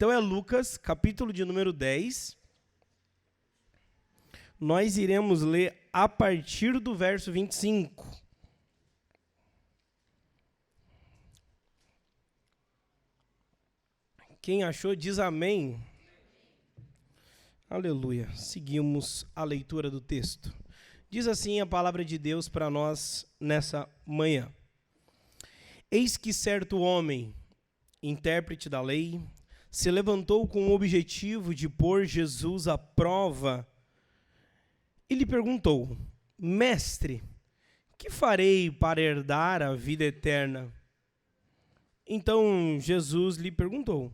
Então é Lucas, capítulo de número 10. Nós iremos ler a partir do verso 25. Quem achou diz amém. Aleluia. Seguimos a leitura do texto. Diz assim a palavra de Deus para nós nessa manhã. Eis que certo homem, intérprete da lei, se levantou com o objetivo de pôr Jesus à prova e lhe perguntou: Mestre, que farei para herdar a vida eterna? Então Jesus lhe perguntou: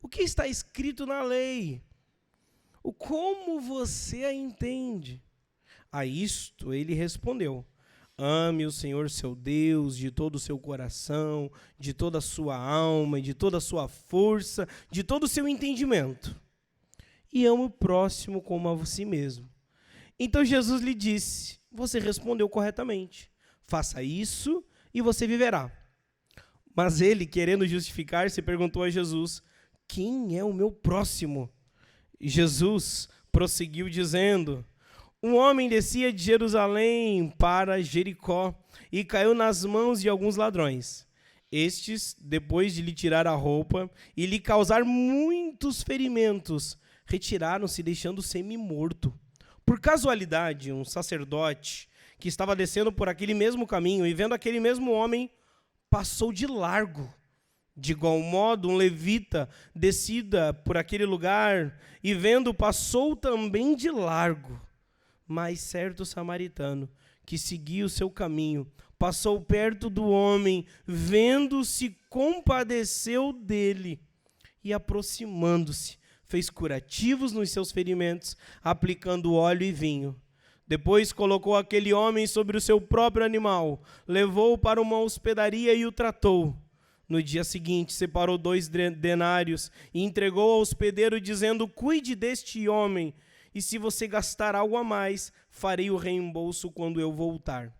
O que está escrito na lei? Como você a entende? A isto ele respondeu: Ame o Senhor seu Deus de todo o seu coração, de toda a sua alma, de toda a sua força, de todo o seu entendimento. E ame o próximo como a si mesmo. Então Jesus lhe disse: Você respondeu corretamente. Faça isso e você viverá. Mas ele, querendo justificar-se, perguntou a Jesus: Quem é o meu próximo? E Jesus prosseguiu dizendo: Um homem descia de Jerusalém para Jericó e caiu nas mãos de alguns ladrões. Estes, depois de lhe tirar a roupa e lhe causar muitos ferimentos, retiraram-se, deixando semi-morto. Por casualidade, um sacerdote que estava descendo por aquele mesmo caminho e vendo aquele mesmo homem, passou de largo. De igual modo, um levita descida por aquele lugar e vendo, passou também de largo. Mas certo samaritano, que seguia o seu caminho, passou perto do homem, vendo-se, compadeceu dele e, aproximando-se, fez curativos nos seus ferimentos, aplicando óleo e vinho. Depois colocou aquele homem sobre o seu próprio animal, levou-o para uma hospedaria e o tratou. No dia seguinte, separou 2 denários e entregou ao hospedeiro, dizendo: Cuide deste homem, e se você gastar algo a mais, farei o reembolso quando eu voltar.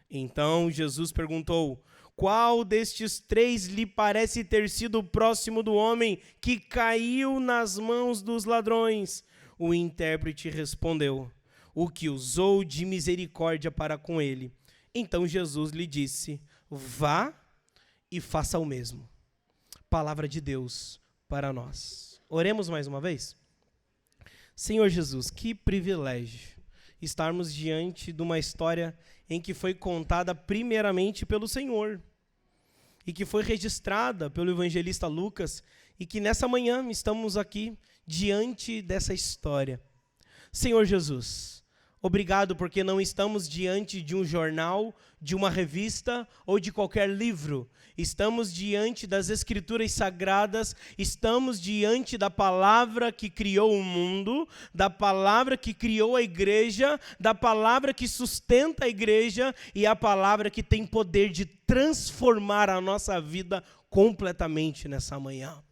Então Jesus perguntou: Qual destes 3 lhe parece ter sido próximo do homem que caiu nas mãos dos ladrões? O intérprete respondeu: O que usou de misericórdia para com ele. Então Jesus lhe disse: Vá e faça o mesmo. Palavra de Deus para nós. Oremos mais uma vez? Senhor Jesus, que privilégio estarmos diante de uma história em que foi contada primeiramente pelo Senhor e que foi registrada pelo evangelista Lucas e que nessa manhã estamos aqui diante dessa história. Senhor Jesus, obrigado porque não estamos diante de um jornal, de uma revista ou de qualquer livro. Estamos diante das Escrituras Sagradas, estamos diante da palavra que criou o mundo, da palavra que criou a igreja, da palavra que sustenta a igreja e a palavra que tem poder de transformar a nossa vida completamente nessa manhã.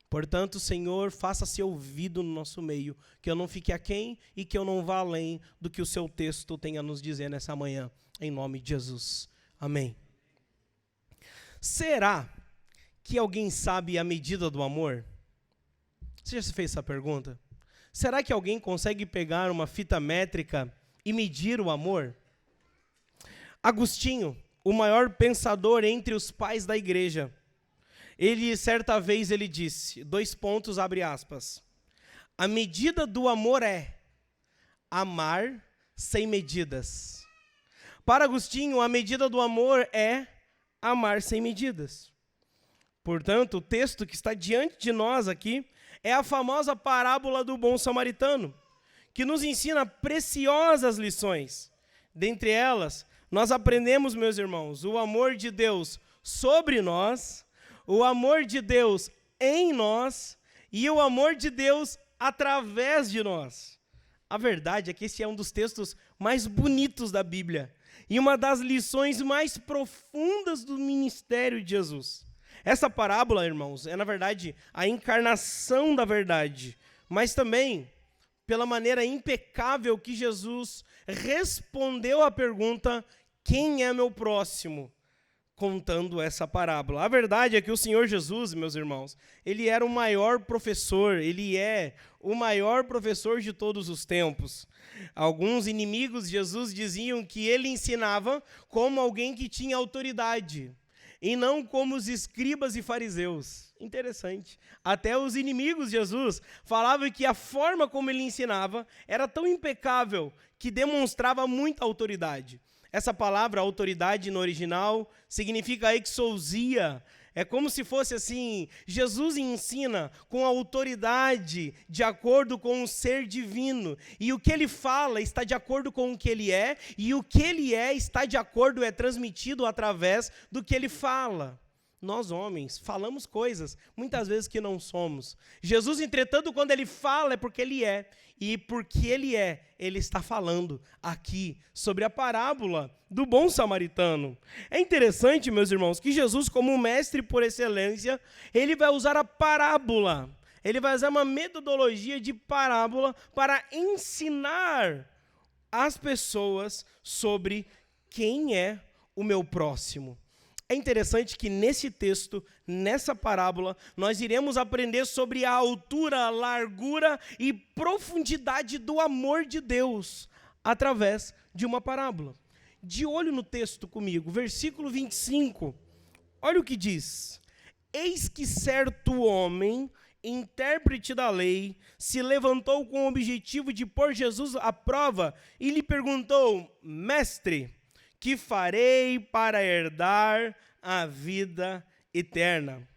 Portanto, Senhor, faça-se ouvido no nosso meio, que eu não fique aquém e que eu não vá além do que o seu texto tem a nos dizer nessa manhã, em nome de Jesus. Amém. Será que alguém sabe a medida do amor? Você já se fez essa pergunta? Será que alguém consegue pegar uma fita métrica e medir o amor? Agostinho, o maior pensador entre os pais da igreja, certa vez ele disse, abre aspas, a medida do amor é amar sem medidas. Para Agostinho, a medida do amor é amar sem medidas. Portanto, o texto que está diante de nós aqui é a famosa parábola do bom samaritano, que nos ensina preciosas lições. Dentre elas, nós aprendemos, meus irmãos, o amor de Deus sobre nós, o amor de Deus em nós e o amor de Deus através de nós. A verdade é que esse é um dos textos mais bonitos da Bíblia e uma das lições mais profundas do ministério de Jesus. Essa parábola, irmãos, é na verdade a encarnação da verdade, mas também pela maneira impecável que Jesus respondeu à pergunta: quem é meu próximo? contando essa parábola. A verdade é que o Senhor Jesus, meus irmãos, ele era o maior professor, ele é o maior professor de todos os tempos. Alguns inimigos de Jesus diziam que ele ensinava como alguém que tinha autoridade, e não como os escribas e fariseus. Interessante. Até os inimigos de Jesus falavam que a forma como ele ensinava era tão impecável que demonstrava muita autoridade. Essa palavra, autoridade, no original, significa exousia. É como se fosse assim, Jesus ensina com autoridade, de acordo com o ser divino. E o que ele fala está de acordo com o que ele é, e o que ele é está de acordo, é transmitido através do que ele fala. Nós, homens, falamos coisas, muitas vezes que não somos. Jesus, entretanto, quando ele fala, é porque ele é. E porque ele é, ele está falando aqui sobre a parábola do bom samaritano. É interessante, meus irmãos, que Jesus, como mestre por excelência, ele vai usar a parábola. Ele vai usar uma metodologia de parábola para ensinar as pessoas sobre quem é o meu próximo. É interessante que nesse texto, nessa parábola, nós iremos aprender sobre a altura, a largura e profundidade do amor de Deus através de uma parábola. De olho no texto comigo, versículo 25, olha o que diz: eis que certo homem, intérprete da lei, se levantou com o objetivo de pôr Jesus à prova e lhe perguntou: mestre, que farei para herdar a vida eterna?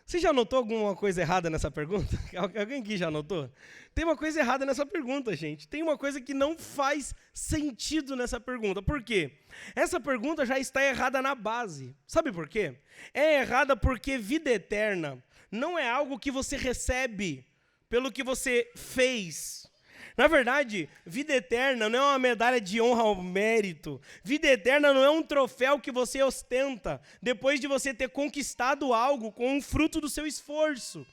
Você já notou alguma coisa errada nessa pergunta? Alguém aqui já notou? Tem uma coisa errada nessa pergunta, gente. Tem uma coisa que não faz sentido nessa pergunta. Por quê? Essa pergunta já está errada na base. Sabe por quê? É errada porque vida eterna não é algo que você recebe pelo que você fez. Na verdade, vida eterna não é uma medalha de honra ao mérito. Vida eterna não é um troféu que você ostenta depois de você ter conquistado algo com um fruto do seu esforço.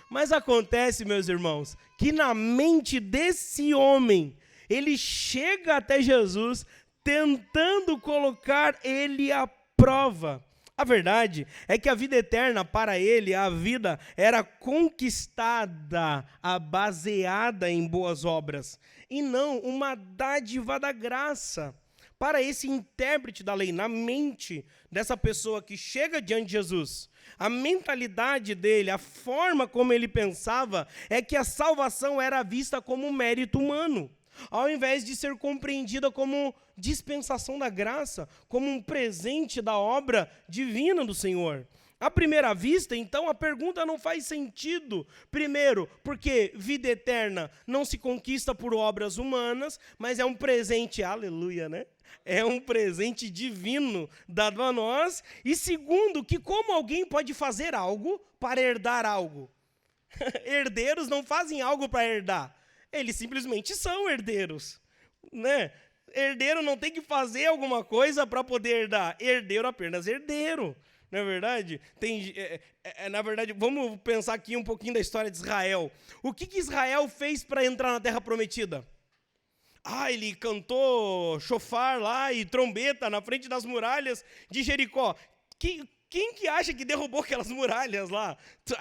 Mas acontece, meus irmãos, que na mente desse homem, ele chega até Jesus tentando colocar ele à prova. A verdade é que a vida eterna, para ele, a vida era conquistada, baseada em boas obras, e não uma dádiva da graça. Para esse intérprete da lei, na mente dessa pessoa que chega diante de Jesus, a mentalidade dele, a forma como ele pensava, é que a salvação era vista como um mérito humano, ao invés de ser compreendida como dispensação da graça, como um presente da obra divina do Senhor. À primeira vista, então, a pergunta não faz sentido. Primeiro, porque vida eterna não se conquista por obras humanas, mas é um presente, aleluia, né? É um presente divino dado a nós. E segundo, que como alguém pode fazer algo para herdar algo? Herdeiros não fazem algo para herdar. Eles simplesmente são herdeiros, né? Herdeiro não tem que fazer alguma coisa para poder herdar. Herdeiro apenas herdeiro, não é verdade? Na verdade, vamos pensar aqui um pouquinho da história de Israel. O que Israel fez para entrar na Terra Prometida? Ele cantou chofar lá e trombeta na frente das muralhas de Jericó. Quem que acha que derrubou aquelas muralhas lá?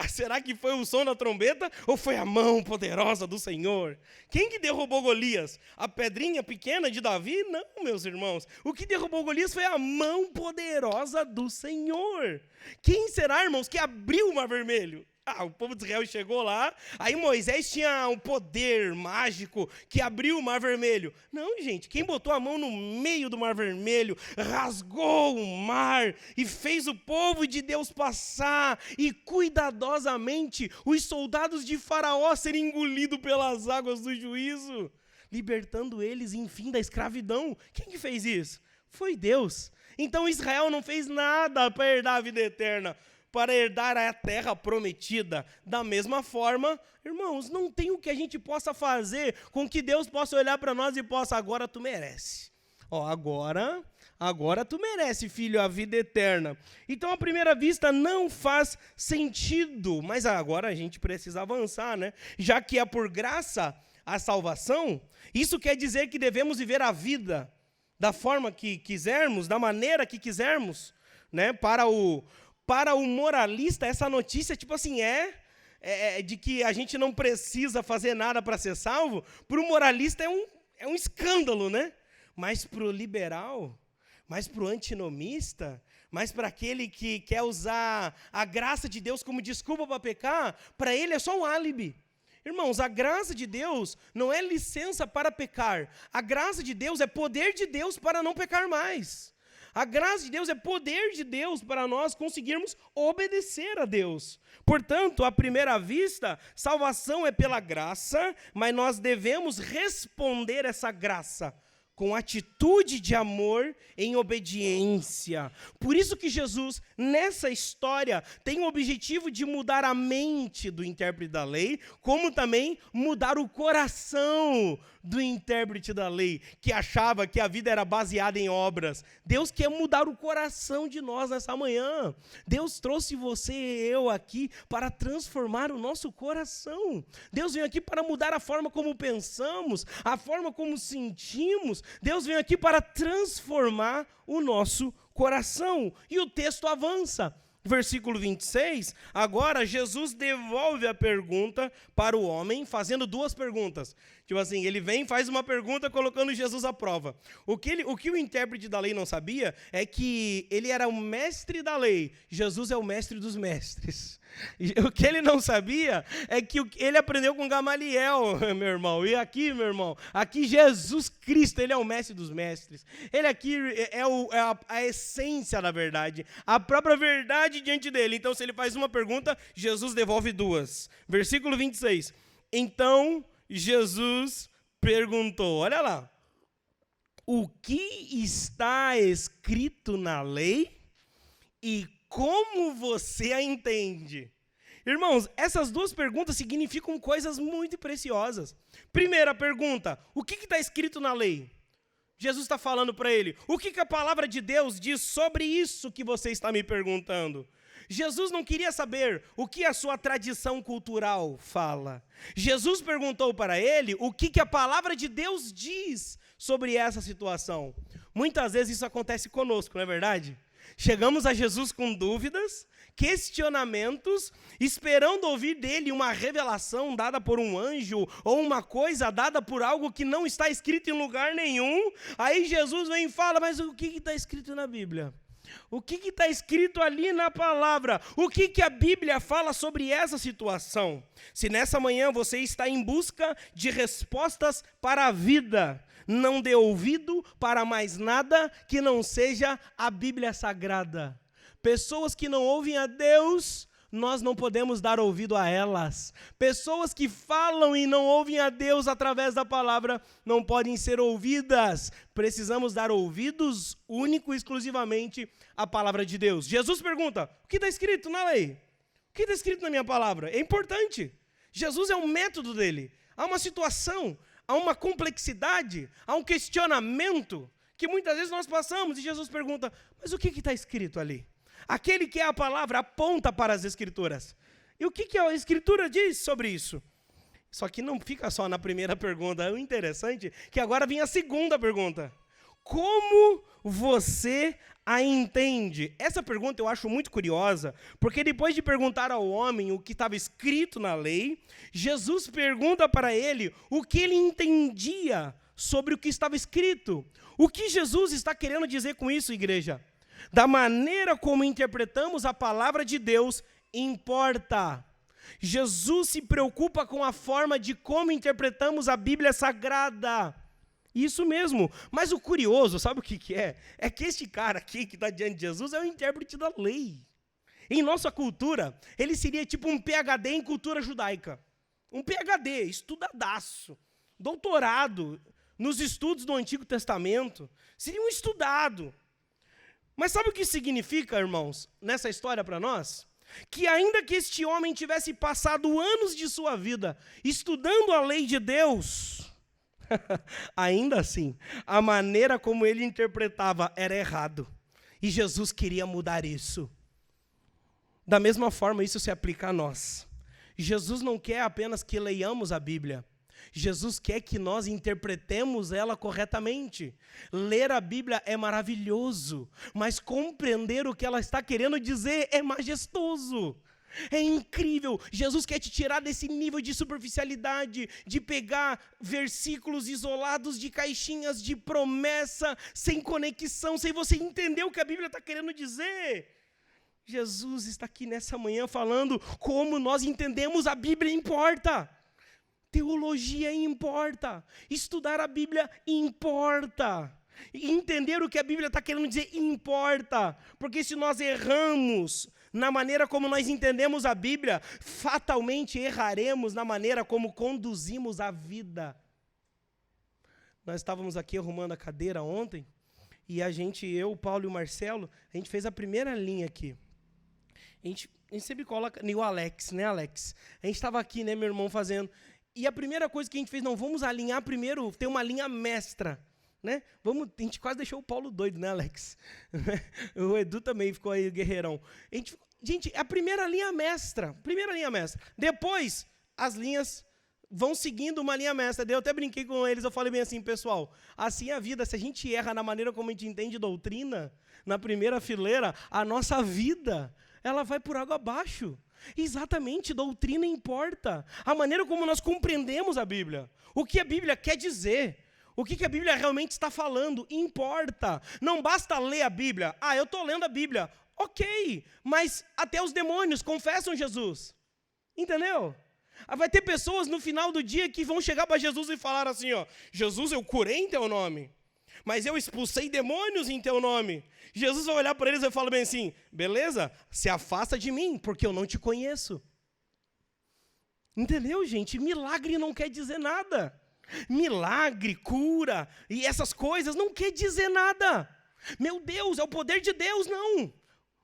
Será que foi o som da trombeta ou foi a mão poderosa do Senhor? Quem que derrubou Golias? A pedrinha pequena de Davi? Não, meus irmãos. O que derrubou Golias foi a mão poderosa do Senhor. Quem será, irmãos, que abriu o Mar Vermelho? O povo de Israel chegou lá, aí Moisés tinha um poder mágico que abriu o Mar Vermelho. Não, gente, quem botou a mão no meio do Mar Vermelho, rasgou o mar e fez o povo de Deus passar, e cuidadosamente os soldados de Faraó serem engolidos pelas águas do juízo, libertando eles, enfim, da escravidão. Quem que fez isso? Foi Deus. Então Israel não fez nada para herdar a vida eterna, para herdar a terra prometida. Da mesma forma, irmãos, não tem o que a gente possa fazer com que Deus possa olhar para nós e possa: agora tu merece. Agora tu merece, filho, a vida eterna. Então, à primeira vista, não faz sentido. Mas agora a gente precisa avançar, né? Já que é por graça a salvação, isso quer dizer que devemos viver a vida da forma que quisermos, da maneira que quisermos? né? Para o moralista, essa notícia, tipo assim, de que a gente não precisa fazer nada para ser salvo, para o moralista é um escândalo, né? Mas para o liberal, mas para o antinomista, mas para aquele que quer usar a graça de Deus como desculpa para pecar, para ele é só um álibi. Irmãos, a graça de Deus não é licença para pecar. A graça de Deus é poder de Deus para não pecar mais. A graça de Deus é poder de Deus para nós conseguirmos obedecer a Deus. Portanto, à primeira vista, salvação é pela graça, mas nós devemos responder essa graça com atitude de amor em obediência. Por isso que Jesus, nessa história, tem o objetivo de mudar a mente do intérprete da lei, como também mudar o coração do intérprete da lei, que achava que a vida era baseada em obras. Deus quer mudar o coração de nós nessa manhã. Deus trouxe você e eu aqui para transformar o nosso coração. Deus veio aqui para mudar a forma como pensamos, a forma como sentimos. Deus veio aqui para transformar o nosso coração. E o texto avança. Versículo 26, agora Jesus devolve a pergunta para o homem, fazendo duas perguntas. Tipo assim, ele vem e faz uma pergunta colocando Jesus à prova. O que o intérprete da lei não sabia é que ele era o mestre da lei, Jesus é o mestre dos mestres. O que ele não sabia é que ele aprendeu com Gamaliel, meu irmão. E aqui, meu irmão, aqui Jesus Cristo, ele é o mestre dos mestres. Ele aqui é a essência da verdade, a própria verdade diante dele. Então, se ele faz uma pergunta, Jesus devolve duas. Versículo 26. Então, Jesus perguntou, olha lá, o que está escrito na lei e como você a entende? Irmãos, essas duas perguntas significam coisas muito preciosas. Primeira pergunta, o que está escrito na lei? Jesus está falando para ele, o que a palavra de Deus diz sobre isso que você está me perguntando? Jesus não queria saber o que a sua tradição cultural fala. Jesus perguntou para ele o que a palavra de Deus diz sobre essa situação. Muitas vezes isso acontece conosco, não é verdade? Chegamos a Jesus com dúvidas, questionamentos, esperando ouvir dele uma revelação dada por um anjo ou uma coisa dada por algo que não está escrito em lugar nenhum. Aí Jesus vem e fala, mas o que está escrito na Bíblia? O que está escrito ali na palavra? O que a Bíblia fala sobre essa situação? Se nessa manhã você está em busca de respostas para a vida, não dê ouvido para mais nada que não seja a Bíblia Sagrada. Pessoas que não ouvem a Deus, nós não podemos dar ouvido a elas. Pessoas que falam e não ouvem a Deus através da palavra, não podem ser ouvidas. Precisamos dar ouvidos único e exclusivamente à palavra de Deus. Jesus pergunta, o que está escrito na lei? O que está escrito na minha palavra? É importante. Jesus é o método dele. Há uma situação, há uma complexidade, há um questionamento que muitas vezes nós passamos e Jesus pergunta, mas o que está escrito ali? Aquele que é a palavra aponta para as Escrituras. E o que a Escritura diz sobre isso? Só que não fica só na primeira pergunta. O interessante é que agora vem a segunda pergunta. Como você a entende? Essa pergunta eu acho muito curiosa, porque depois de perguntar ao homem o que estava escrito na lei, Jesus pergunta para ele o que ele entendia sobre o que estava escrito. O que Jesus está querendo dizer com isso, igreja? Da maneira como interpretamos a palavra de Deus, importa. Jesus se preocupa com a forma de como interpretamos a Bíblia Sagrada. Isso mesmo. Mas o curioso, sabe o que é? É que este cara aqui que está diante de Jesus é o intérprete da lei. Em nossa cultura, ele seria tipo um PhD em cultura judaica. Um PhD, estudadaço, doutorado nos estudos do Antigo Testamento. Seria um estudado. Mas sabe o que significa, irmãos, nessa história para nós? Que ainda que este homem tivesse passado anos de sua vida estudando a lei de Deus, ainda assim, a maneira como ele interpretava era errado. E Jesus queria mudar isso. Da mesma forma, isso se aplica a nós. Jesus não quer apenas que leiamos a Bíblia. Jesus quer que nós interpretemos ela corretamente. Ler a Bíblia é maravilhoso, mas compreender o que ela está querendo dizer é majestoso. É incrível. Jesus quer te tirar desse nível de superficialidade, de pegar versículos isolados de caixinhas de promessa, sem conexão, sem você entender o que a Bíblia está querendo dizer. Jesus está aqui nessa manhã falando como nós entendemos a Bíblia importa. Teologia importa. Estudar a Bíblia importa. E entender o que a Bíblia está querendo dizer importa. Porque se nós erramos na maneira como nós entendemos a Bíblia, fatalmente erraremos na maneira como conduzimos a vida. Nós estávamos aqui arrumando a cadeira ontem, e eu, o Paulo e o Marcelo, a gente fez a primeira linha aqui. A gente sempre coloca, e o Alex, né, Alex? A gente estava aqui, né, meu irmão, fazendo. E a primeira coisa que a gente fez, não, vamos alinhar primeiro, ter uma linha mestra. Né? A gente quase deixou o Paulo doido, né, Alex? O Edu também ficou aí, guerreirão. Gente, a primeira linha mestra. Depois, as linhas vão seguindo uma linha mestra. Eu até brinquei com eles, eu falei bem assim, pessoal, assim é a vida, se a gente erra na maneira como a gente entende doutrina, na primeira fileira, a nossa vida, ela vai por água abaixo. Exatamente, doutrina importa. A maneira como nós compreendemos a Bíblia. O que a Bíblia quer dizer. O que a Bíblia realmente está falando importa. Não basta ler a Bíblia. Eu estou lendo a Bíblia. Ok, mas até os demônios confessam Jesus. Entendeu? Vai ter pessoas no final do dia que vão chegar para Jesus e falar assim, Jesus, eu curei em teu nome, mas eu expulsei demônios em teu nome. Jesus vai olhar para eles e falar bem assim, beleza, se afasta de mim, porque eu não te conheço. Entendeu, gente? Milagre não quer dizer nada. Milagre, cura e essas coisas não quer dizer nada. Meu Deus, é o poder de Deus, não.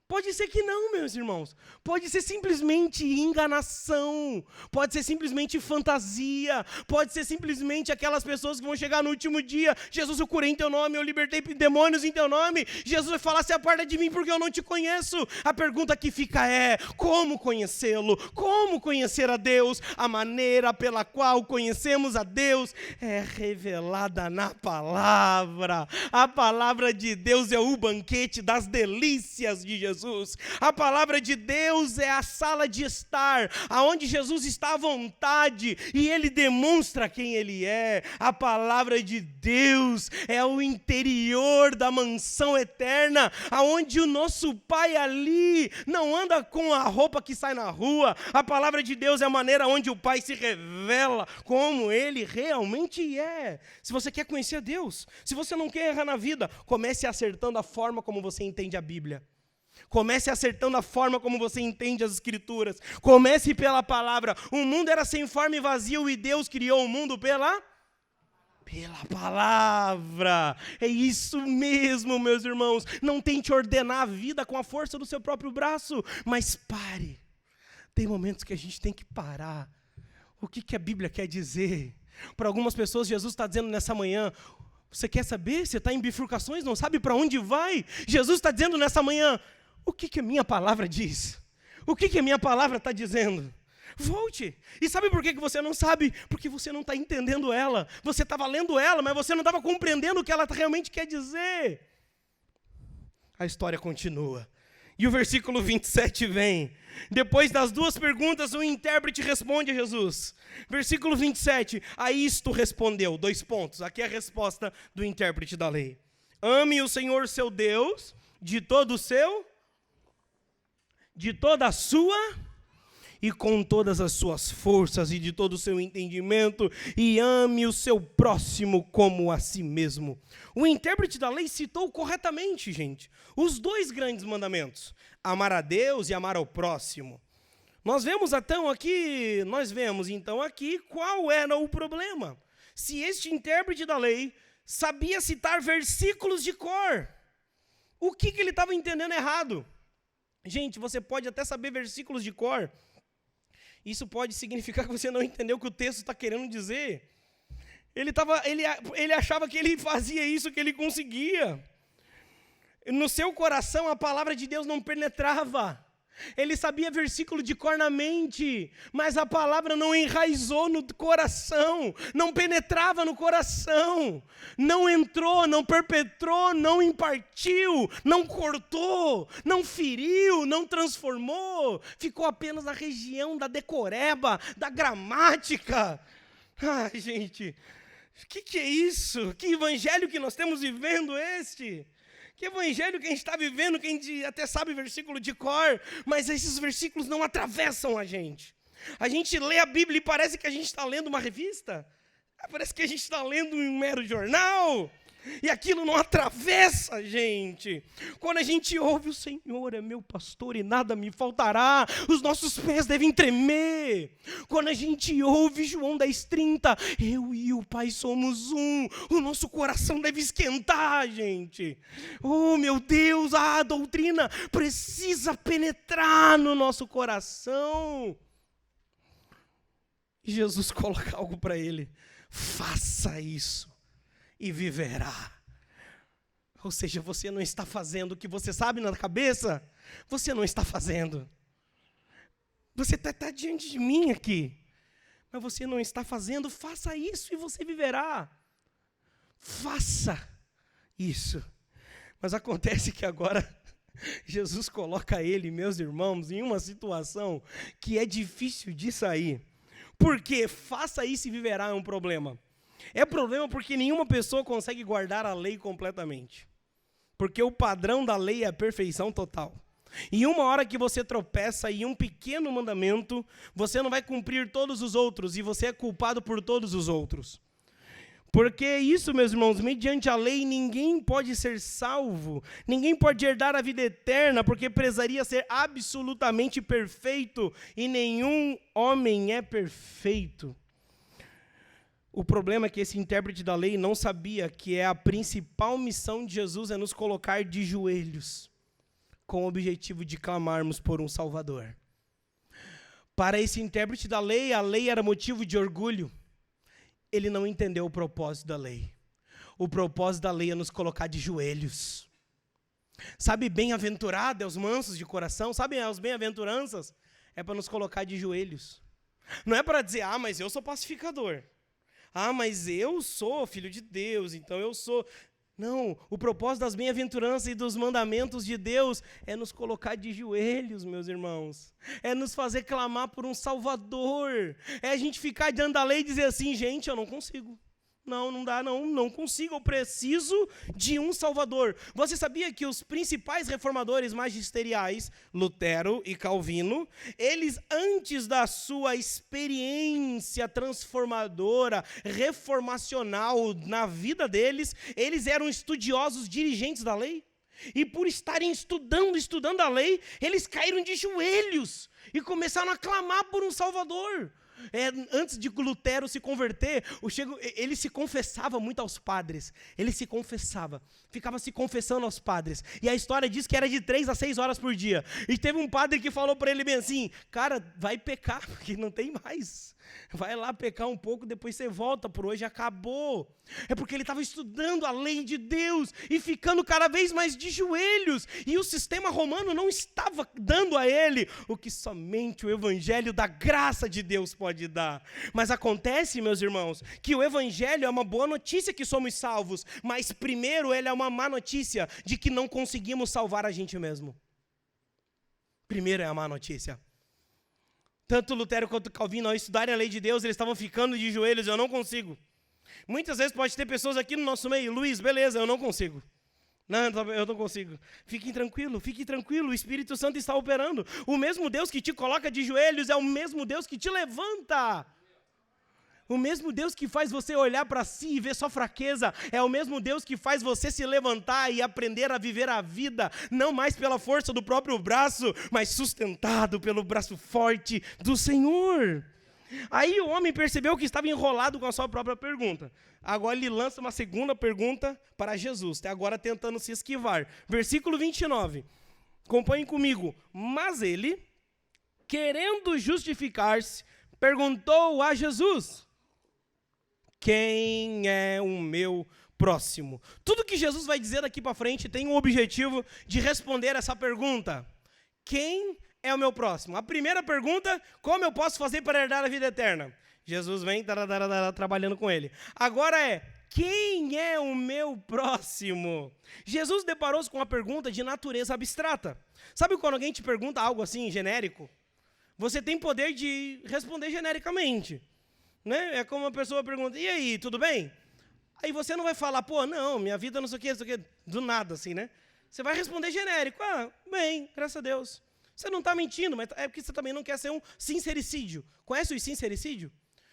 Pode ser que não, meus irmãos. Pode ser simplesmente enganação. Pode ser simplesmente fantasia. Pode ser simplesmente aquelas pessoas que vão chegar no último dia. Jesus, eu curei em teu nome, eu libertei demônios em teu nome. Jesus vai falar, se aparta de mim porque eu não te conheço. A pergunta que fica é, como conhecê-lo? Como conhecer a Deus? A maneira pela qual conhecemos a Deus é revelada na palavra. A palavra de Deus é o banquete das delícias de Jesus. A palavra de Deus é a sala de estar, aonde Jesus está à vontade e Ele demonstra quem Ele é. A palavra de Deus é o interior da mansão eterna, aonde o nosso Pai ali não anda com a roupa que sai na rua. A palavra de Deus é a maneira onde o Pai se revela como Ele realmente é. Se você quer conhecer a Deus, se você não quer errar na vida, comece acertando a forma como você entende a Bíblia. Comece acertando a forma como você entende as Escrituras. Comece pela palavra. O mundo era sem forma e vazio e Deus criou o mundo pela palavra. É isso mesmo, meus irmãos. Não tente ordenar a vida com a força do seu próprio braço, mas pare. Tem momentos que a gente tem que parar. O que a Bíblia quer dizer? Para algumas pessoas, Jesus está dizendo nessa manhã, você quer saber? Você está em bifurcações, não sabe para onde vai? Jesus está dizendo nessa manhã, o que a minha palavra diz? O que a minha palavra está dizendo? Volte. E sabe por que você não sabe? Porque você não está entendendo ela. Você estava lendo ela, mas você não estava compreendendo o que ela realmente quer dizer. A história continua. E o versículo 27 vem. Depois das duas perguntas, o intérprete responde a Jesus. Versículo 27. A isto respondeu. 2 pontos. Aqui é a resposta do intérprete da lei. Ame o Senhor seu Deus de todo o seu, de toda a sua e com todas as suas forças e de todo o seu entendimento, e ame o seu próximo como a si mesmo. O intérprete da lei citou corretamente, gente, os 2 grandes mandamentos, amar a Deus e amar ao próximo. Nós vemos então aqui qual era o problema. Se este intérprete da lei sabia citar versículos de cor, o que ele estava entendendo errado? Gente, você pode até saber versículos de cor, isso pode significar que você não entendeu o que o texto está querendo dizer. Ele achava que ele fazia isso, que ele conseguia. No seu coração a palavra de Deus não penetrava. Ele sabia versículo de cor na mente, mas a palavra não enraizou no coração, não penetrava no coração, não entrou, não perpetrou, não impartiu, não cortou, não feriu, não transformou, ficou apenas na região da decoreba, da gramática. Ai, gente, o que é isso? Que evangelho que nós temos vivendo este? Que evangelho que a gente está vivendo, que a gente até sabe versículo de cor, mas esses versículos não atravessam a gente. A gente lê a Bíblia e parece que a gente está lendo uma revista. Parece que a gente está lendo um mero jornal. E aquilo não atravessa a gente. Quando a gente ouve o Senhor é meu pastor e nada me faltará, os nossos pés devem tremer. Quando a gente ouve João 10:30, eu e o Pai somos um, o nosso coração deve esquentar, gente. Oh, meu Deus, a doutrina precisa penetrar no nosso coração. E Jesus coloca algo para ele: faça isso e viverá. Ou seja, você não está fazendo o que você sabe na cabeça, você não está fazendo. Você está diante de mim aqui, mas você não está fazendo. Faça isso e você viverá. Faça isso. Mas acontece que agora Jesus coloca ele, meus irmãos, em uma situação que é difícil de sair. Porque faça isso e viverá é um problema. É problema porque nenhuma pessoa consegue guardar a lei completamente. Porque o padrão da lei é a perfeição total. E uma hora que você tropeça em um pequeno mandamento, você não vai cumprir todos os outros e você é culpado por todos os outros. Porque isso, meus irmãos, mediante a lei ninguém pode ser salvo, ninguém pode herdar a vida eterna, porque precisaria ser absolutamente perfeito e nenhum homem é perfeito. O problema é que esse intérprete da lei não sabia que a principal missão de Jesus é nos colocar de joelhos, com o objetivo de clamarmos por um Salvador. Para esse intérprete da lei, a lei era motivo de orgulho. Ele não entendeu o propósito da lei. O propósito da lei é nos colocar de joelhos. Sabe, bem-aventurado é os mansos de coração, sabe as bem-aventuranças? É para nos colocar de joelhos. Não é para dizer, mas eu sou pacificador. Mas eu sou filho de Deus, então eu sou... Não, o propósito das bem-aventuranças e dos mandamentos de Deus é nos colocar de joelhos, meus irmãos. É nos fazer clamar por um Salvador. É a gente ficar diante da lei e dizer assim, gente, eu não consigo. Não dá, não consigo, eu preciso de um Salvador. Você sabia que os principais reformadores magisteriais, Lutero e Calvino, eles antes da sua experiência transformadora, reformacional na vida deles, eles eram estudiosos dirigentes da lei? E por estarem estudando a lei, eles caíram de joelhos e começaram a clamar por um Salvador. Antes de Lutero se converter, ele se confessava muito aos padres. Ele se confessava, ficava se confessando aos padres. E a história diz que era de 3 a 6 horas por dia. E teve um padre que falou para ele bem assim, cara, vai pecar, porque não tem mais. Vai lá pecar um pouco, depois você volta, por hoje acabou. É porque ele estava estudando a lei de Deus e ficando cada vez mais de joelhos. E o sistema romano não estava dando a ele o que somente o evangelho da graça de Deus pode dar. Mas acontece, meus irmãos, que o evangelho é uma boa notícia que somos salvos, mas primeiro ele é uma má notícia de que não conseguimos salvar a gente mesmo. Primeiro é a má notícia. Tanto Lutero quanto Calvino, ao estudarem a lei de Deus, eles estavam ficando de joelhos, eu não consigo. Muitas vezes pode ter pessoas aqui no nosso meio, Luiz, beleza, eu não consigo. Não, eu não consigo. Fique tranquilo, o Espírito Santo está operando. O mesmo Deus que te coloca de joelhos é o mesmo Deus que te levanta. O mesmo Deus que faz você olhar para si e ver sua fraqueza, é o mesmo Deus que faz você se levantar e aprender a viver a vida, não mais pela força do próprio braço, mas sustentado pelo braço forte do Senhor. Aí o homem percebeu que estava enrolado com a sua própria pergunta. Agora ele lança uma segunda pergunta para Jesus, até agora tentando se esquivar. Versículo 29, acompanhem comigo. Mas ele, querendo justificar-se, perguntou a Jesus: quem é o meu próximo? Tudo que Jesus vai dizer daqui para frente tem o objetivo de responder essa pergunta. Quem é o meu próximo? A primeira pergunta, como eu posso fazer para herdar a vida eterna? Jesus vem trabalhando com ele. Agora quem é o meu próximo? Jesus deparou-se com uma pergunta de natureza abstrata. Sabe quando alguém te pergunta algo assim, genérico? Você tem poder de responder genericamente. Né? É como uma pessoa pergunta, e aí, tudo bem? Aí você não vai falar, pô, não, minha vida não sei o que, do nada, assim, né? Você vai responder genérico, bem, graças a Deus. Você não está mentindo, mas é porque você também não quer ser um sincericídio. Conhece o sincericídio?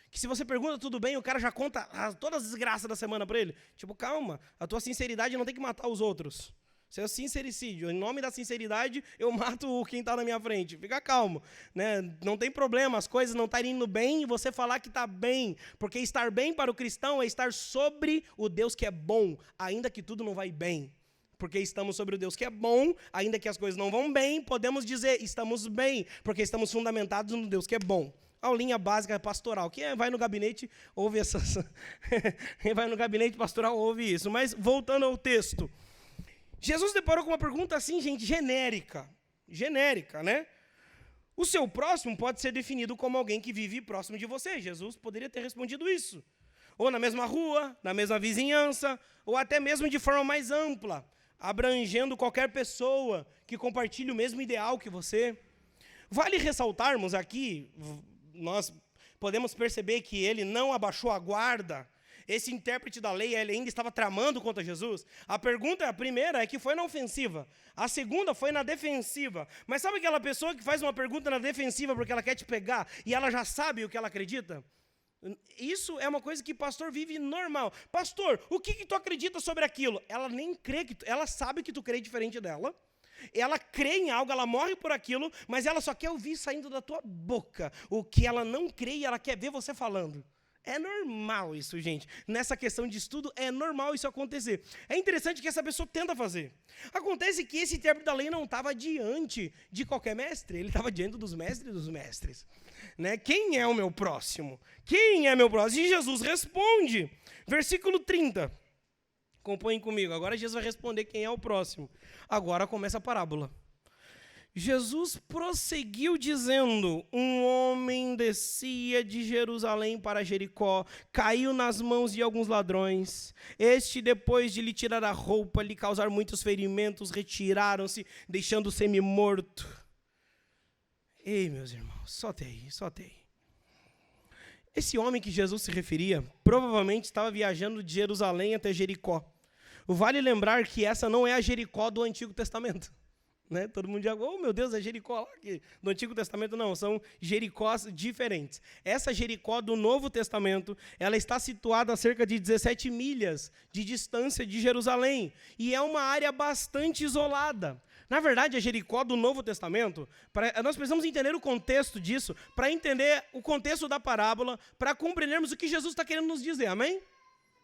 Que se você pergunta tudo bem, o cara já conta todas as desgraças da semana para ele. Tipo, calma, a tua sinceridade não tem que matar os outros. Isso é sincericídio. Em nome da sinceridade, eu mato quem está na minha frente. Fica calmo. Né? Não tem problema, as coisas não estarem indo bem e você falar que está bem. Porque estar bem para o cristão é estar sobre o Deus que é bom, ainda que tudo não vai bem. Porque estamos sobre o Deus que é bom, ainda que as coisas não vão bem, podemos dizer, estamos bem, porque estamos fundamentados no Deus que é bom. Aulinha básica pastoral. Quem vai no gabinete ouve essas. Quem vai no gabinete pastoral ouve isso. Mas voltando ao texto. Jesus deparou com uma pergunta assim, gente, genérica. Genérica, né? O seu próximo pode ser definido como alguém que vive próximo de você. Jesus poderia ter respondido isso. Ou na mesma rua, na mesma vizinhança, ou até mesmo de forma mais ampla, abrangendo qualquer pessoa que compartilhe o mesmo ideal que você. Vale ressaltarmos aqui, nós podemos perceber que ele não abaixou a guarda. Esse intérprete da lei, ele ainda estava tramando contra Jesus. A primeira é que foi na ofensiva. A segunda foi na defensiva. Mas sabe aquela pessoa que faz uma pergunta na defensiva porque ela quer te pegar e ela já sabe o que ela acredita? Isso é uma coisa que pastor vive normal. Pastor, o que tu acredita sobre aquilo? Ela nem crê, ela sabe que tu crê diferente dela. Ela crê em algo, ela morre por aquilo, mas ela só quer ouvir saindo da tua boca o que ela não crê e ela quer ver você falando. É normal isso, gente. Nessa questão de estudo, é normal isso acontecer. É interessante que essa pessoa tenta fazer. Acontece que esse intérprete da lei não estava diante de qualquer mestre, ele estava diante dos mestres. Né? Quem é o meu próximo? Quem é meu próximo? E Jesus responde. Versículo 30. Acompanhem comigo. Agora Jesus vai responder quem é o próximo. Agora começa a parábola. Jesus prosseguiu dizendo, um homem descia de Jerusalém para Jericó, caiu nas mãos de alguns ladrões. Este, depois de lhe tirar a roupa, lhe causar muitos ferimentos, retiraram-se, deixando-o semi-morto. Ei, meus irmãos, solte aí. Esse homem que Jesus se referia, provavelmente estava viajando de Jerusalém até Jericó. Vale lembrar que essa não é a Jericó do Antigo Testamento. Né? Todo mundo já, oh meu Deus, é Jericó lá do Antigo Testamento. Não, são Jericós diferentes. Essa Jericó do Novo Testamento, ela está situada a cerca de 17 milhas de distância de Jerusalém. E é uma área bastante isolada. Na verdade, a Jericó do Novo Testamento, nós precisamos entender o contexto disso, para entender o contexto da parábola, para compreendermos o que Jesus está querendo nos dizer. Amém?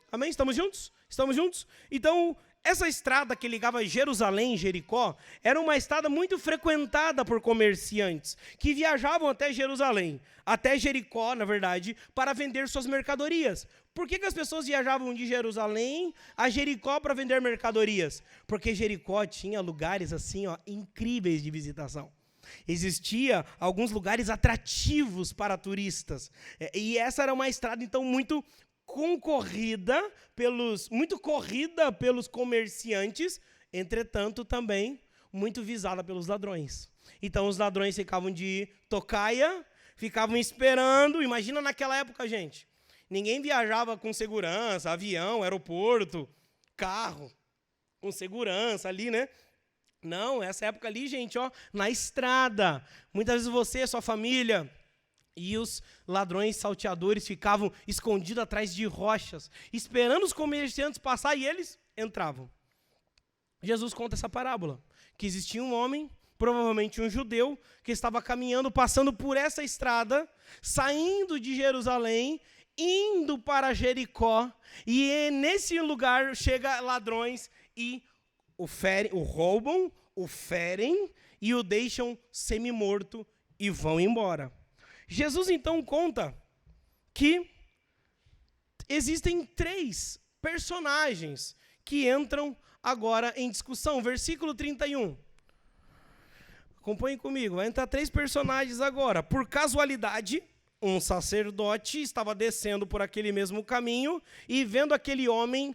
Amém? Estamos juntos? Estamos juntos? Então, essa estrada que ligava Jerusalém e Jericó era uma estrada muito frequentada por comerciantes que viajavam até Jerusalém, até Jericó, na verdade, para vender suas mercadorias. Por que as pessoas viajavam de Jerusalém a Jericó para vender mercadorias? Porque Jericó tinha lugares assim, incríveis de visitação. Existia alguns lugares atrativos para turistas. E essa era uma estrada, então, muito corrida pelos comerciantes, entretanto também muito visada pelos ladrões. Então os ladrões ficavam de tocaia, ficavam esperando. Imagina naquela época, gente, ninguém viajava com segurança, avião, aeroporto, carro, com segurança ali, né? Não, essa época ali, gente, na estrada. Muitas vezes você e sua família e os ladrões salteadores ficavam escondidos atrás de rochas, esperando os comerciantes passar e eles entravam. Jesus conta essa parábola, que existia um homem, provavelmente um judeu, que estava caminhando, passando por essa estrada, saindo de Jerusalém, indo para Jericó, e nesse lugar chega ladrões e o roubam, o ferem e o deixam semi-morto e vão embora. Jesus, então, conta que existem 3 personagens que entram agora em discussão. Versículo 31. Acompanhe comigo, vai entrar 3 personagens agora. Por casualidade, um sacerdote estava descendo por aquele mesmo caminho e vendo aquele homem,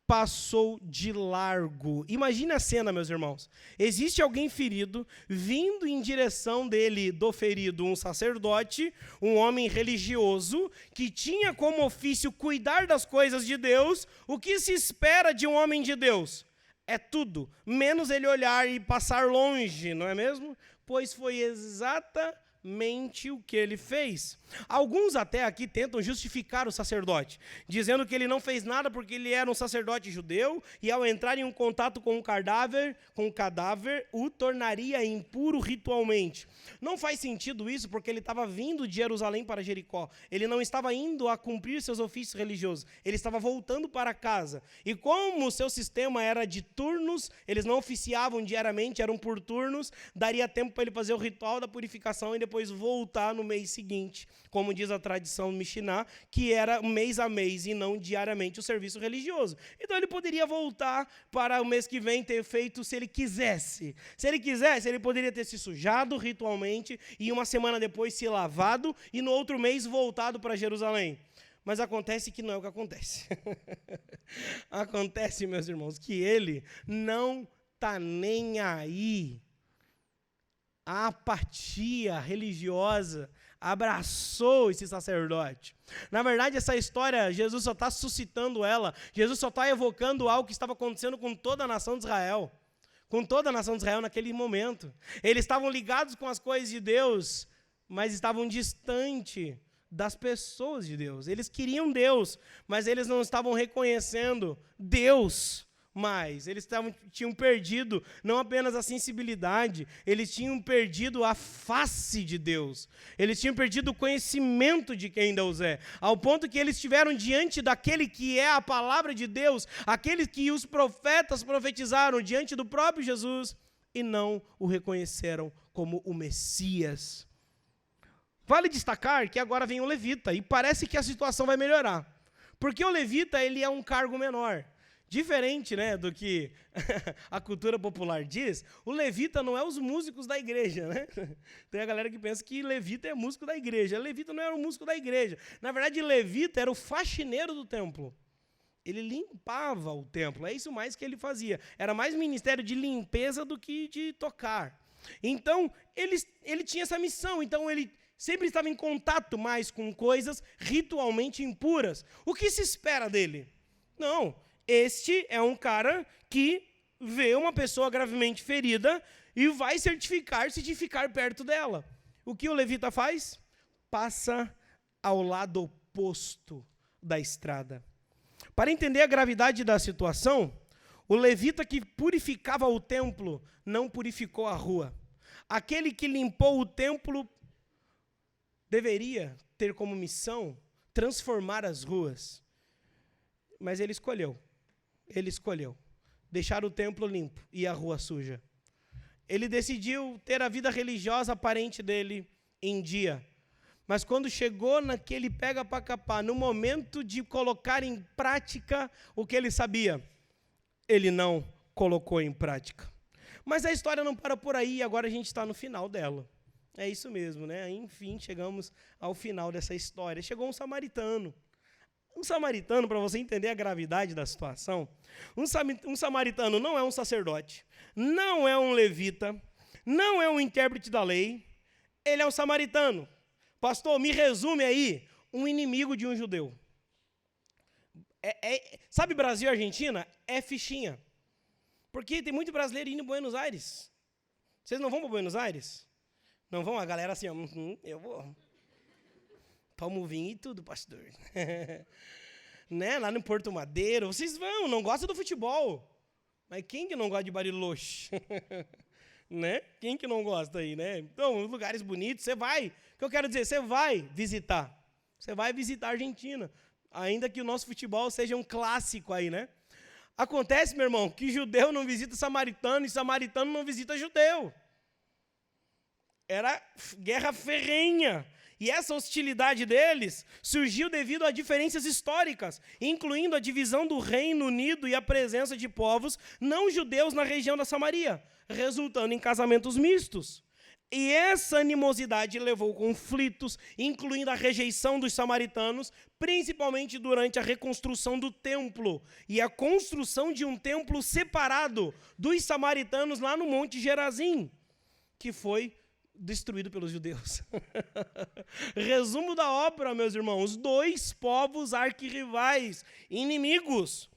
passou de largo. Imagine a cena, meus irmãos. Existe alguém ferido, vindo em direção dele, do ferido, um sacerdote, um homem religioso, que tinha como ofício cuidar das coisas de Deus. O que se espera de um homem de Deus? É tudo, menos ele olhar e passar longe, não é mesmo? Pois foi exatamente o que ele fez. Alguns até aqui tentam justificar o sacerdote, dizendo que ele não fez nada porque ele era um sacerdote judeu e ao entrar em um contato com o cadáver, o tornaria impuro ritualmente. Não faz sentido isso porque ele estava vindo de Jerusalém para Jericó. Ele não estava indo a cumprir seus ofícios religiosos. Ele estava voltando para casa. E como o seu sistema era de turnos, eles não oficiavam diariamente, eram por turnos, daria tempo para ele fazer o ritual da purificação e depois voltar no mês seguinte, como diz a tradição Mishnah, que era mês a mês e não diariamente o serviço religioso. Então ele poderia voltar para o mês que vem ter feito se ele quisesse. Se ele quisesse, ele poderia ter se sujado ritualmente e uma semana depois se lavado e no outro mês voltado para Jerusalém. Mas acontece que não é o que acontece. Acontece, meus irmãos, que ele não está nem aí. A apatia religiosa abraçou esse sacerdote. Na verdade, essa história, Jesus só está suscitando ela, Jesus só está evocando algo que estava acontecendo com toda a nação de Israel. Com toda a nação de Israel naquele momento. Eles estavam ligados com as coisas de Deus, mas estavam distantes das pessoas de Deus. Eles queriam Deus, mas eles não estavam reconhecendo Deus. Mas eles tinham perdido não apenas a sensibilidade, eles tinham perdido a face de Deus. Eles tinham perdido o conhecimento de quem Deus é, ao ponto que eles estiveram diante daquele que é a palavra de Deus, aquele que os profetas profetizaram diante do próprio Jesus, e não o reconheceram como o Messias. Vale destacar que agora vem o levita, e parece que a situação vai melhorar, porque o levita ele é um cargo menor. Diferente, né, do que a cultura popular diz, o levita não é os músicos da igreja, né? Tem a galera que pensa que levita é músico da igreja. Levita não era o músico da igreja. Na verdade, levita era o faxineiro do templo. Ele limpava o templo, é isso mais que ele fazia. Era mais ministério de limpeza do que de tocar. Então, ele tinha essa missão, então ele sempre estava em contato mais com coisas ritualmente impuras. O que se espera dele? Não. Este é um cara que vê uma pessoa gravemente ferida e vai certificar-se de ficar perto dela. O que o levita faz? Passa ao lado oposto da estrada. Para entender a gravidade da situação, o levita que purificava o templo não purificou a rua. Aquele que limpou o templo deveria ter como missão transformar as ruas. Mas ele escolheu deixar o templo limpo e a rua suja. Ele decidiu ter a vida religiosa aparente dele em dia. Mas quando chegou naquele pega para capar, no momento de colocar em prática o que ele sabia, ele não colocou em prática. Mas a história não para por aí, agora a gente está no final dela. É isso mesmo, né? Enfim, chegamos ao final dessa história. Chegou um samaritano. Um samaritano, para você entender a gravidade da situação, um samaritano não é um sacerdote, não é um levita, não é um intérprete da lei, ele é um samaritano. Pastor, me resume aí, um inimigo de um judeu. Sabe Brasil e Argentina? É fichinha. Porque tem muito brasileiro indo em Buenos Aires. Vocês não vão para Buenos Aires? Não vão? A galera assim, eu vou. Tomo vinho e tudo, pastor. Né? Lá no Porto Madeiro, vocês vão, não gostam do futebol. Mas quem que não gosta de Bariloche? Né? Quem que não gosta aí, né? Então, lugares bonitos, você vai. O que eu quero dizer, você vai visitar. Você vai visitar a Argentina. Ainda que o nosso futebol seja um clássico aí, né? Acontece, meu irmão, que judeu não visita samaritano e samaritano não visita judeu. Era guerra ferrenha. E essa hostilidade deles surgiu devido a diferenças históricas, incluindo a divisão do Reino Unido e a presença de povos não judeus na região da Samaria, resultando em casamentos mistos. E essa animosidade levou conflitos, incluindo a rejeição dos samaritanos, principalmente durante a reconstrução do templo e a construção de um templo separado dos samaritanos lá no Monte Gerazim, que foi destruído pelos judeus. Resumo da ópera, meus irmãos: dois povos arquirrivais, inimigos.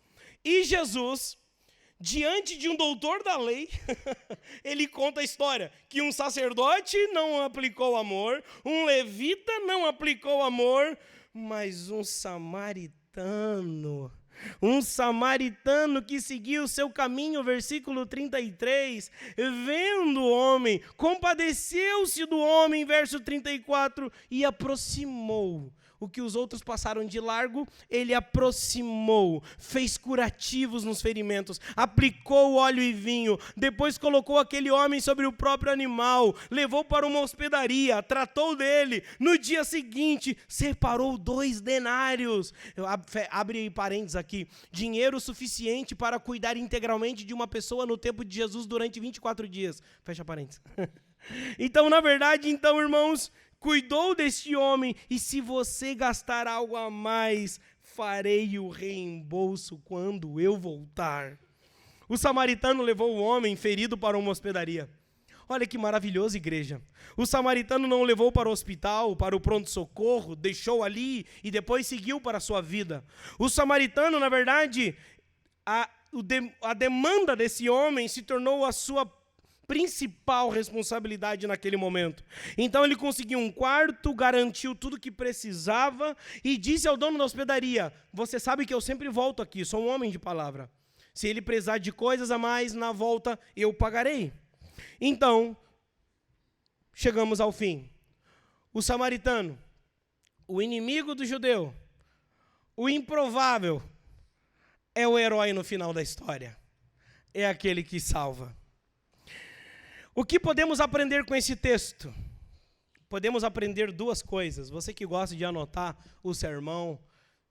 E Jesus, diante de um doutor da lei, ele conta a história que um sacerdote não aplicou amor, um levita não aplicou amor, mas um samaritano que seguiu o seu caminho, versículo 33, vendo o homem, compadeceu-se do homem, verso 34, e aproximou. O que os outros passaram de largo, ele aproximou, fez curativos nos ferimentos, aplicou óleo e vinho, depois colocou aquele homem sobre o próprio animal, levou para uma hospedaria, tratou dele. No dia seguinte, separou 2 denários. Abre parênteses aqui. Dinheiro suficiente para cuidar integralmente de uma pessoa no tempo de Jesus durante 24 dias. Fecha parênteses. Então, na verdade, irmãos, cuidou deste homem, e se você gastar algo a mais, farei o reembolso quando eu voltar. O samaritano levou o homem ferido para uma hospedaria. Olha que maravilhoso, igreja. O samaritano não o levou para o hospital, para o pronto-socorro, deixou ali e depois seguiu para a sua vida. O samaritano, na verdade, a demanda desse homem se tornou a sua principal responsabilidade naquele momento. Então ele conseguiu um quarto, garantiu tudo o que precisava e disse ao dono da hospedaria: você sabe que eu sempre volto aqui, sou um homem de palavra. Se ele precisar de coisas a mais, na volta eu pagarei. Então, chegamos ao fim. O samaritano, o inimigo do judeu, o improvável, é o herói no final da história. É aquele que salva. O que podemos aprender com esse texto? Podemos aprender 2 coisas. Você que gosta de anotar o sermão,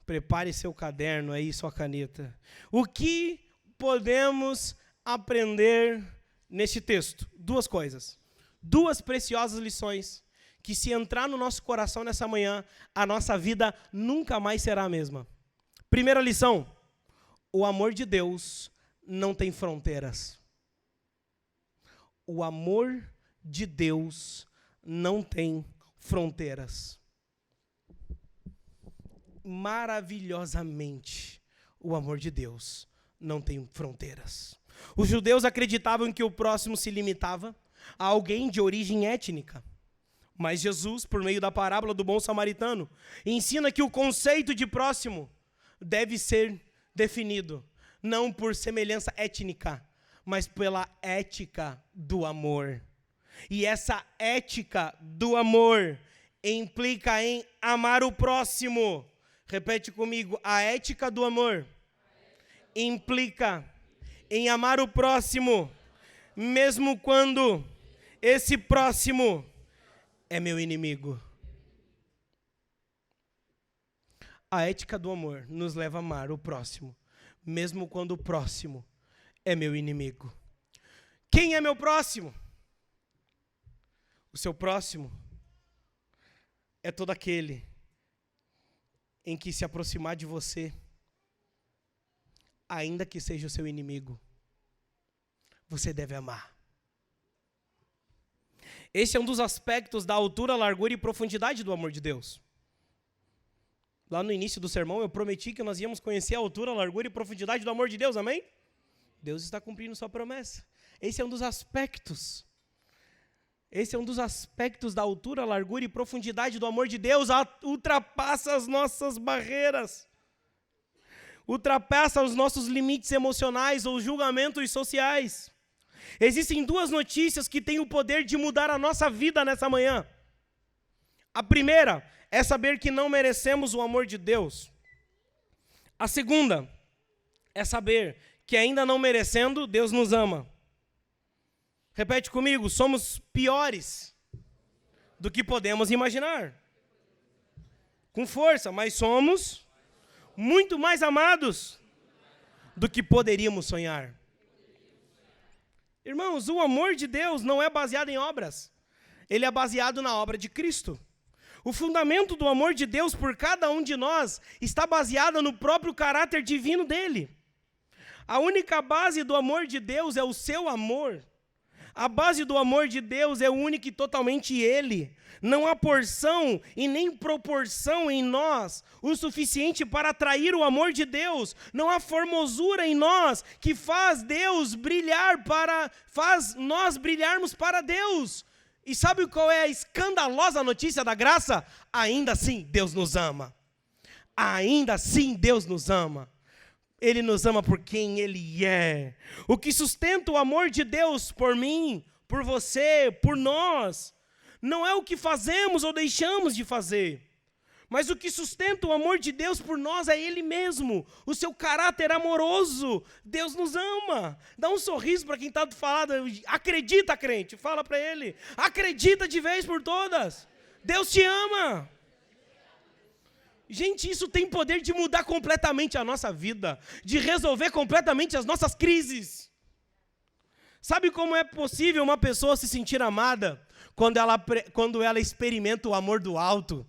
prepare seu caderno aí, sua caneta. O que podemos aprender nesse texto? 2 coisas. 2 preciosas lições que, se entrar no nosso coração nessa manhã, a nossa vida nunca mais será a mesma. Primeira lição: o amor de Deus não tem fronteiras. O amor de Deus não tem fronteiras. Maravilhosamente, o amor de Deus não tem fronteiras. Os judeus acreditavam que o próximo se limitava a alguém de origem étnica. Mas Jesus, por meio da parábola do bom samaritano, ensina que o conceito de próximo deve ser definido não por semelhança étnica, mas pela ética do amor. E essa ética do amor implica em amar o próximo. Repete comigo: a ética do amor implica em amar o próximo, mesmo quando esse próximo é meu inimigo. A ética do amor nos leva a amar o próximo, mesmo quando o próximo é meu inimigo. Quem é meu próximo? O seu próximo é todo aquele em que se aproximar de você, ainda que seja o seu inimigo, você deve amar. Esse é um dos aspectos da altura, largura e profundidade do amor de Deus. Lá no início do sermão eu prometi que nós íamos conhecer a altura, largura e profundidade do amor de Deus, amém? Deus está cumprindo sua promessa. Esse é um dos aspectos. Esse é um dos aspectos da altura, largura e profundidade do amor de Deus. Ultrapassa as nossas barreiras. Ultrapassa os nossos limites emocionais ou julgamentos sociais. Existem 2 notícias que têm o poder de mudar a nossa vida nessa manhã. A primeira é saber que não merecemos o amor de Deus. A segunda é saber que, ainda não merecendo, Deus nos ama. Repete comigo: somos piores do que podemos imaginar. Com força, mas somos muito mais amados do que poderíamos sonhar. Irmãos, o amor de Deus não é baseado em obras. ele é baseado na obra de Cristo. O fundamento do amor de Deus por cada um de nós está baseado no próprio caráter divino dele. A única base do amor de Deus é o seu amor. A base do amor de Deus é única e totalmente ele. Não há porção e nem proporção em nós o suficiente para atrair o amor de Deus. Não há formosura em nós que faz nós brilharmos para Deus. E sabe qual é a escandalosa notícia da graça? Ainda assim, Deus nos ama. Ainda assim, Deus nos ama. Ele nos ama por quem Ele é. O que sustenta o amor de Deus por mim, por você, por nós, não é o que fazemos ou deixamos de fazer, mas o que sustenta o amor de Deus por nós é Ele mesmo, o seu caráter amoroso. Deus nos ama. Dá um sorriso para quem está do lado. Acredita, crente, fala para ele. Acredita de vez por todas. Deus te ama. Gente, isso tem poder de mudar completamente a nossa vida, de resolver completamente as nossas crises. Sabe como é possível uma pessoa se sentir amada quando ela experimenta o amor do alto?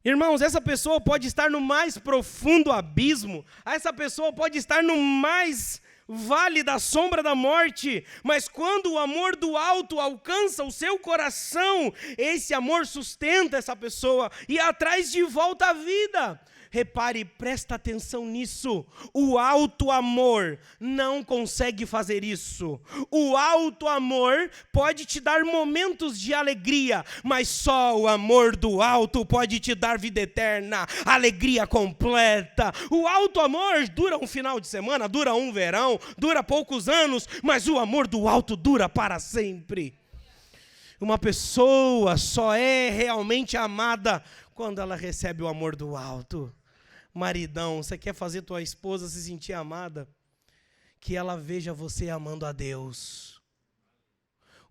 Irmãos, essa pessoa pode estar no mais profundo abismo, essa pessoa pode estar no mais vale da sombra da morte, mas quando o amor do alto alcança o seu coração, esse amor sustenta essa pessoa e a traz de volta à vida. Repare, presta atenção nisso. O alto amor não consegue fazer isso. O alto amor pode te dar momentos de alegria, mas só o amor do alto pode te dar vida eterna, alegria completa. O alto amor dura um final de semana, dura um verão, dura poucos anos, mas o amor do alto dura para sempre. Uma pessoa só é realmente amada quando ela recebe o amor do alto. Maridão, você quer fazer tua esposa se sentir amada? Que ela veja você amando a Deus.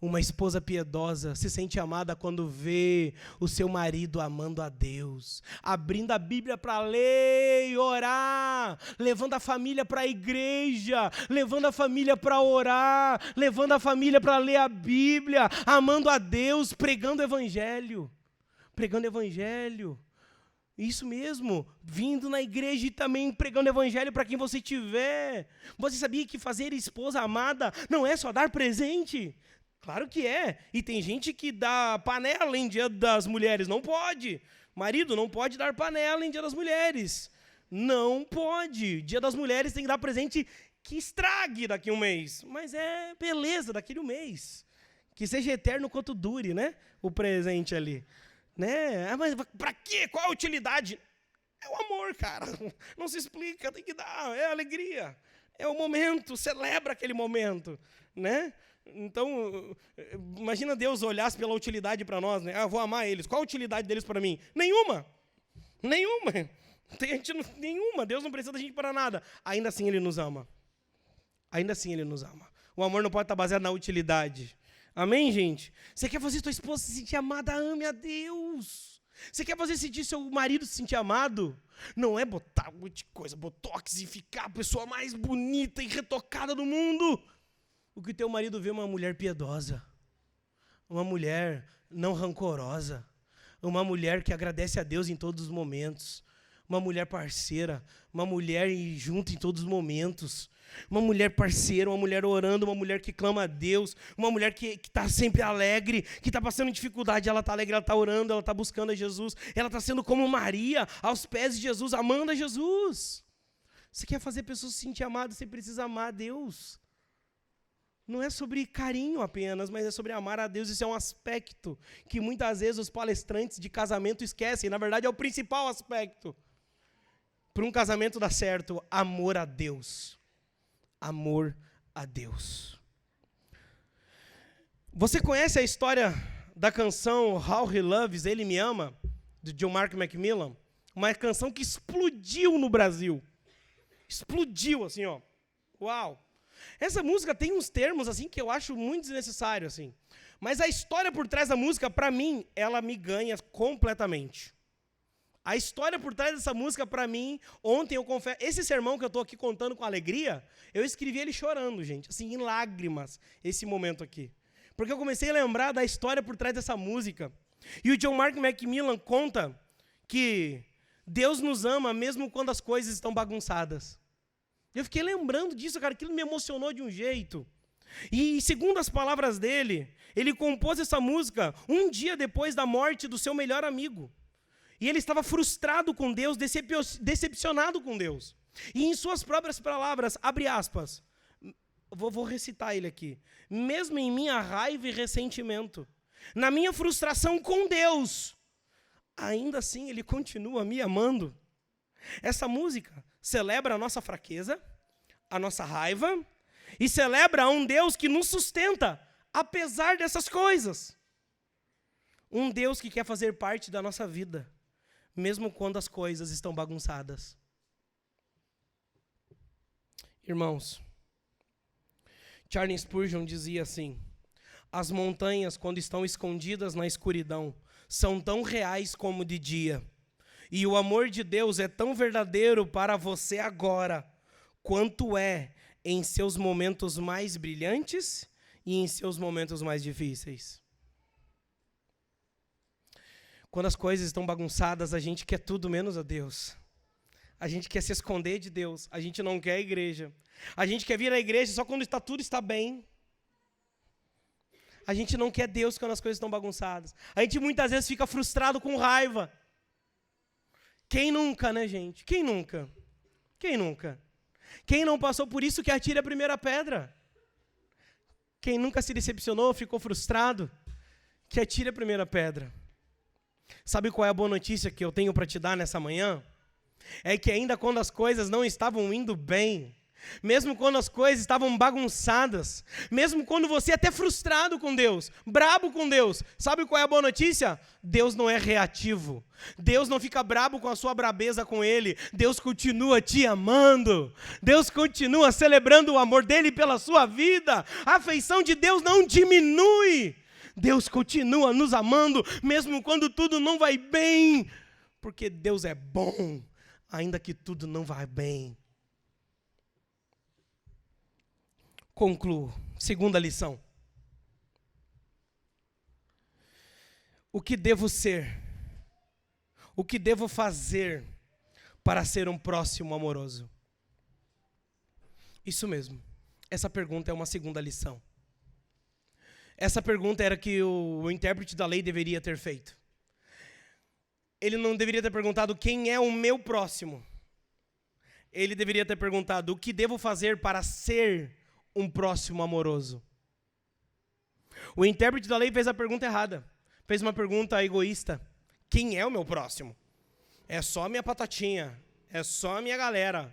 Uma esposa piedosa se sente amada quando vê o seu marido amando a Deus, abrindo a Bíblia para ler e orar, levando a família para a igreja, levando a família para orar, levando a família para ler a Bíblia, amando a Deus, pregando o evangelho. Pregando o evangelho. Isso mesmo, vindo na igreja e também pregando o evangelho para quem você tiver. Você sabia que fazer esposa amada não é só dar presente? Claro que é. E tem gente que dá panela em Dia das Mulheres. Não pode. Marido não pode dar panela em Dia das Mulheres. Não pode. Dia das Mulheres tem que dar presente que estrague daqui a um mês. Mas é beleza daquele um mês. Que seja eterno quanto dure, né? O presente ali. Né? Mas para quê? Qual a utilidade? É o amor, cara. Não se explica, tem que dar. É a alegria. É o momento, celebra aquele momento, né? Então, imagina Deus olhasse pela utilidade para nós, né? Eu vou amar eles. Qual a utilidade deles para mim? Nenhuma. Nenhuma. Nenhuma. Deus não precisa da gente para nada. Ainda assim Ele nos ama. Ainda assim Ele nos ama. O amor não pode estar baseado na utilidade. Amém, gente? Você quer fazer sua esposa se sentir amada? Ame a Deus. Você quer fazer sentir seu marido se sentir amado? Não é botar um monte de coisa, botox e ficar a pessoa mais bonita e retocada do mundo. O que teu marido vê é uma mulher piedosa, uma mulher não rancorosa, uma mulher que agradece a Deus em todos os momentos, uma mulher parceira, uma mulher junto em todos os momentos, uma mulher parceira, uma mulher orando, uma mulher que clama a Deus, uma mulher que está sempre alegre, que está passando dificuldade, ela está alegre, ela está orando, ela está buscando a Jesus, ela está sendo como Maria, aos pés de Jesus, amando a Jesus. Você quer fazer pessoas se sentir amadas, você precisa amar a Deus. Não é sobre carinho apenas, mas é sobre amar a Deus. Isso é um aspecto que muitas vezes os palestrantes de casamento esquecem. Na verdade, é o principal aspecto. Para um casamento dar certo, amor a Deus. Amor a Deus. Você conhece a história da canção How He Loves, Ele Me Ama, de John Mark Macmillan? Uma canção que explodiu no Brasil. Explodiu, assim, ó. Uau! Essa música tem uns termos, assim, que eu acho muito desnecessários, assim. Mas a história por trás da música, para mim, ela me ganha completamente. A história por trás dessa música, para mim, ontem eu confesso, esse sermão que eu estou aqui contando com alegria, eu escrevi ele chorando, gente, assim, em lágrimas, esse momento aqui. Porque eu comecei a lembrar da história por trás dessa música. E o John Mark Macmillan conta que Deus nos ama mesmo quando as coisas estão bagunçadas. Eu fiquei lembrando disso, cara, aquilo me emocionou de um jeito. E segundo as palavras dele, ele compôs essa música um dia depois da morte do seu melhor amigo. E ele estava frustrado com Deus, decepcionado com Deus. E em suas próprias palavras, abre aspas, vou recitar ele aqui. Mesmo em minha raiva e ressentimento, na minha frustração com Deus, ainda assim Ele continua me amando. Essa música celebra a nossa fraqueza, a nossa raiva, e celebra um Deus que nos sustenta, apesar dessas coisas. Um Deus que quer fazer parte da nossa vida, mesmo quando as coisas estão bagunçadas. Irmãos, Charles Spurgeon dizia assim: as montanhas, quando estão escondidas na escuridão, são tão reais como de dia. E o amor de Deus é tão verdadeiro para você agora, quanto é em seus momentos mais brilhantes e em seus momentos mais difíceis. Quando as coisas estão bagunçadas, a gente quer tudo menos a Deus. A gente quer se esconder de Deus. A gente não quer a igreja. A gente quer vir à igreja só quando tudo está bem. A gente não quer Deus quando as coisas estão bagunçadas. A gente muitas vezes fica frustrado com raiva. Quem nunca, né, gente? Quem nunca? Quem nunca? Quem não passou por isso que atire a primeira pedra? Quem nunca se decepcionou, ficou frustrado, que atire a primeira pedra. Sabe qual é a boa notícia que eu tenho para te dar nessa manhã? É que ainda quando as coisas não estavam indo bem, mesmo quando as coisas estavam bagunçadas, mesmo quando você é até frustrado com Deus, brabo com Deus, sabe qual é a boa notícia? Deus não é reativo. Deus não fica brabo com a sua brabeza com Ele. Deus continua te amando. Deus continua celebrando o amor dEle pela sua vida. A afeição de Deus não diminui. Deus continua nos amando, mesmo quando tudo não vai bem, porque Deus é bom, ainda que tudo não vá bem. Concluo. Segunda lição. O que devo ser? O que devo fazer para ser um próximo amoroso? Isso mesmo. Essa pergunta é uma segunda lição. Essa pergunta era que o intérprete da lei deveria ter feito. Ele não deveria ter perguntado quem é o meu próximo. Ele deveria ter perguntado o que devo fazer para ser um próximo amoroso. O intérprete da lei fez a pergunta errada. Fez uma pergunta egoísta. Quem é o meu próximo? É só a minha patatinha. É só a minha galera.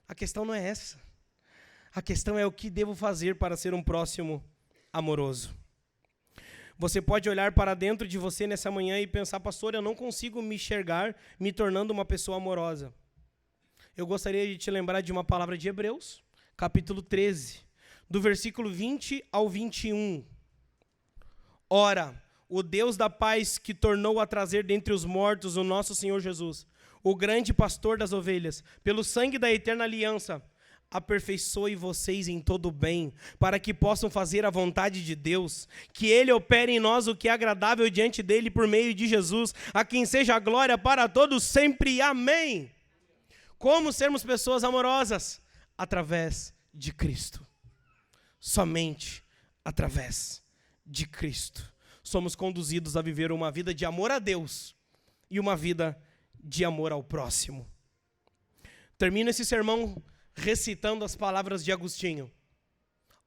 A questão não é essa. A questão é o que devo fazer para ser um próximo amoroso. Você pode olhar para dentro de você nessa manhã e pensar: pastor, eu não consigo me enxergar me tornando uma pessoa amorosa. Eu gostaria de te lembrar de uma palavra de Hebreus, capítulo 13, do versículo 20 ao 21. Ora, o Deus da paz que tornou a trazer dentre os mortos o nosso Senhor Jesus, o grande pastor das ovelhas, pelo sangue da eterna aliança, aperfeiçoe vocês em todo o bem, para que possam fazer a vontade de Deus, que Ele opere em nós o que é agradável diante dEle por meio de Jesus, a quem seja a glória para todos sempre. Amém. Como sermos pessoas amorosas? Através de Cristo. Somente através de Cristo. Somos conduzidos a viver uma vida de amor a Deus e uma vida de amor ao próximo. Termino esse sermão recitando as palavras de Agostinho.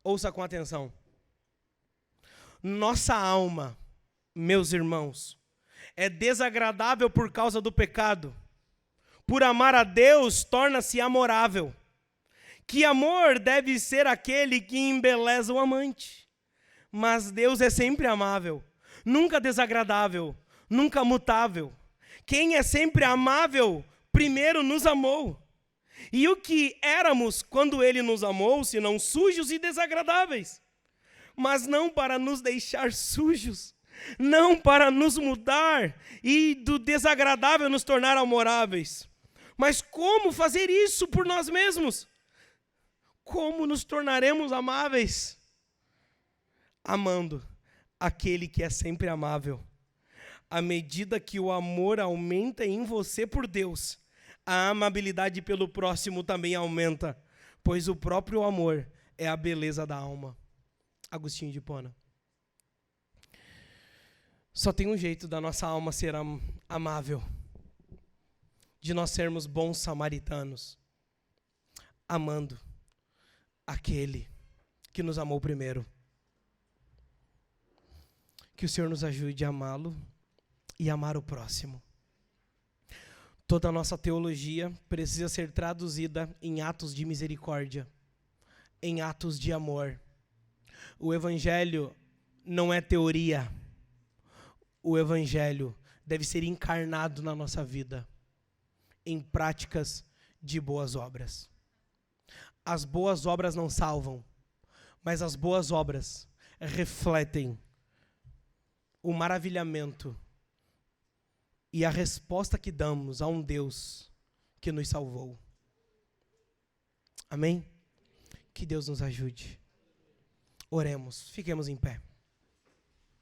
Ouça com atenção. Nossa alma, meus irmãos, é desagradável por causa do pecado. Por amar a Deus, torna-se amorável. Que amor deve ser aquele que embeleza o amante? Mas Deus é sempre amável, nunca desagradável, nunca mutável. Quem é sempre amável, primeiro nos amou. E o que éramos quando Ele nos amou, senão sujos e desagradáveis? Mas não para nos deixar sujos, não para nos mudar e do desagradável nos tornar amoráveis. Mas como fazer isso por nós mesmos? Como nos tornaremos amáveis? amando aquele que é sempre amável. À medida que o amor aumenta em você por Deus, a amabilidade pelo próximo também aumenta, pois o próprio amor é a beleza da alma. Agostinho de Hipona. Só tem um jeito da nossa alma ser amável, de nós sermos bons samaritanos, amando aquele que nos amou primeiro. Que o Senhor nos ajude a amá-lo e amar o próximo. Toda a nossa teologia precisa ser traduzida em atos de misericórdia, em atos de amor. O Evangelho não é teoria. O Evangelho deve ser encarnado na nossa vida, em práticas de boas obras. As boas obras não salvam, mas as boas obras refletem o maravilhamento e a resposta que damos a um Deus que nos salvou. Amém? Que Deus nos ajude. Oremos, fiquemos em pé.